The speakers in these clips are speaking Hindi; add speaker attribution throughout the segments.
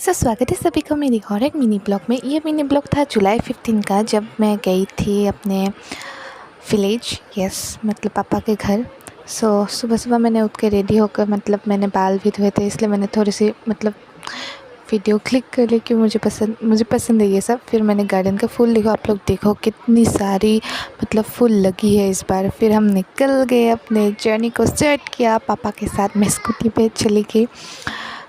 Speaker 1: स्वागत है सभी को मेरी और एक मिनी ब्लॉग में। ये मिनी ब्लॉग था जुलाई 15 का, जब मैं गई थी अपने विलेज, मतलब पापा के घर। सुबह सुबह मैंने उठ के रेडी होकर, मैंने बाल भी धोए थे, इसलिए मैंने थोड़ी सी वीडियो क्लिक कर ली कि मुझे पसंद है ये सब। फिर मैंने गार्डन का फूल देखो, आप लोग देखो कितनी सारी फूल लगी है इस बार। फिर हम निकल गए, अपने जर्नी को स्टार्ट किया पापा के साथ। मैं स्कूटी पे चली गई।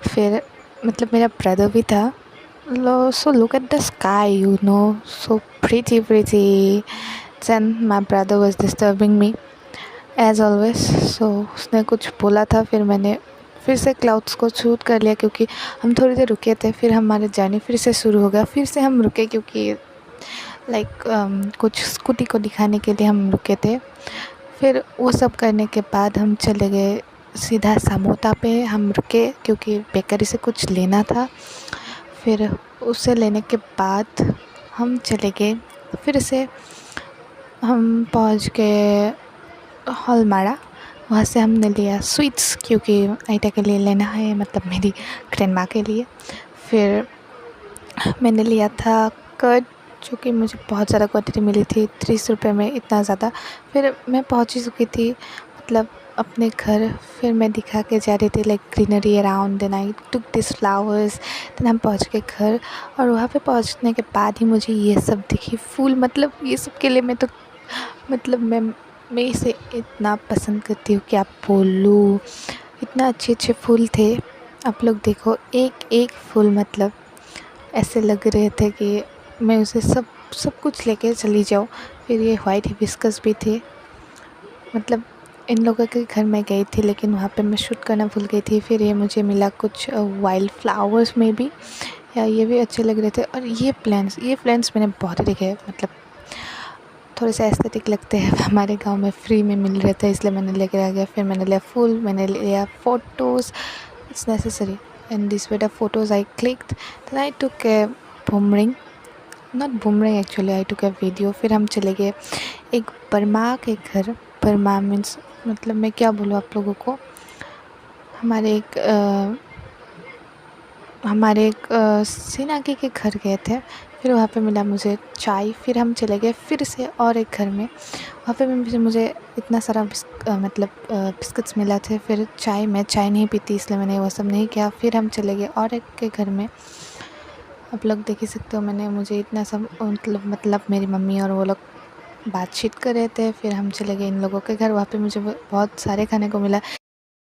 Speaker 1: फिर मेरा ब्रदर भी था। So look at the sky, so pretty. Then my brother was disturbing me as always. So उसने कुछ बोला था, फिर मैंने फिर से क्लाउड्स को शूट कर लिया, क्योंकि हम थोड़ी देर रुके थे। फिर हमारे जर्नी फिर से शुरू हो गया। फिर से हम रुके, क्योंकि कुछ स्कूटी को दिखाने के लिए हम रुके थे। फिर वो सब करने के बाद हम चले गए सीधा समोता पे। हम रुके क्योंकि बेकरी से कुछ लेना था। फिर उसे लेने के बाद हम चले गए, फिर से हम पहुंच गए हॉलमारा। वहाँ से हमने लिया स्वीट्स, क्योंकि आयटा के लिए लेना है, मेरी ग्रैंडमा के लिए। फिर मैंने लिया था कर्ड, जो कि मुझे बहुत ज़्यादा क्वांटिटी मिली थी, 30 रुपये में इतना ज़्यादा। फिर मैं पहुँच ही चुकी थी अपने घर। फिर मैं दिखा के जा रही थी greenery around, then I took this flowers. देन हम पहुँच गए घर, और वहाँ पे पहुँचने के बाद ही मुझे ये सब दिखी फूल। ये सब के लिए मैं तो मैं इसे इतना पसंद करती हूँ कि आप बोलूँ। इतना अच्छे फूल थे। आप लोग देखो, एक एक फूल ऐसे लग रहे थे कि मैं उसे सब कुछ लेके चली जाऊँ। फिर ये वाइट हिबिस्कस भी थे। इन लोगों के घर में गई थी, लेकिन वहाँ पे मैं शूट करना भूल गई थी। फिर ये मुझे मिला कुछ वाइल्ड फ्लावर्स में भी, या ये भी अच्छे लग रहे थे। और ये प्लांट्स मैंने बहुत ही देखे, थोड़े से एस्थेटिक लगते हैं। हमारे गांव में फ्री में मिल रहे थे, इसलिए मैंने लेकर आ गया। फिर मैंने लिया फूल, मैंने लिया photos, it's necessary, and this way the photos I clicked. Then I took a boomerang, not boomerang actually, I took a video. फिर हम चले गए एक बर्मा के घर। बर्मा मीन्स मैं क्या बोलूँ आप लोगों को, हमारे एक सेनाकी के घर गए थे। फिर वहाँ पे मिला मुझे चाय। फिर हम चले गए फिर से और एक घर में। वहाँ पे मुझे इतना सारा बिस्किट्स मिला थे। फिर मैं चाय नहीं पीती, इसलिए मैंने वो सब नहीं किया। फिर हम चले गए और एक के घर में। आप लोग देख ही सकते हो, मुझे इतना सब मेरी मम्मी और वो लोग बातचीत कर रहे थे। फिर हम चले गए इन लोगों के घर। वहाँ पे मुझे बहुत सारे खाने को मिला।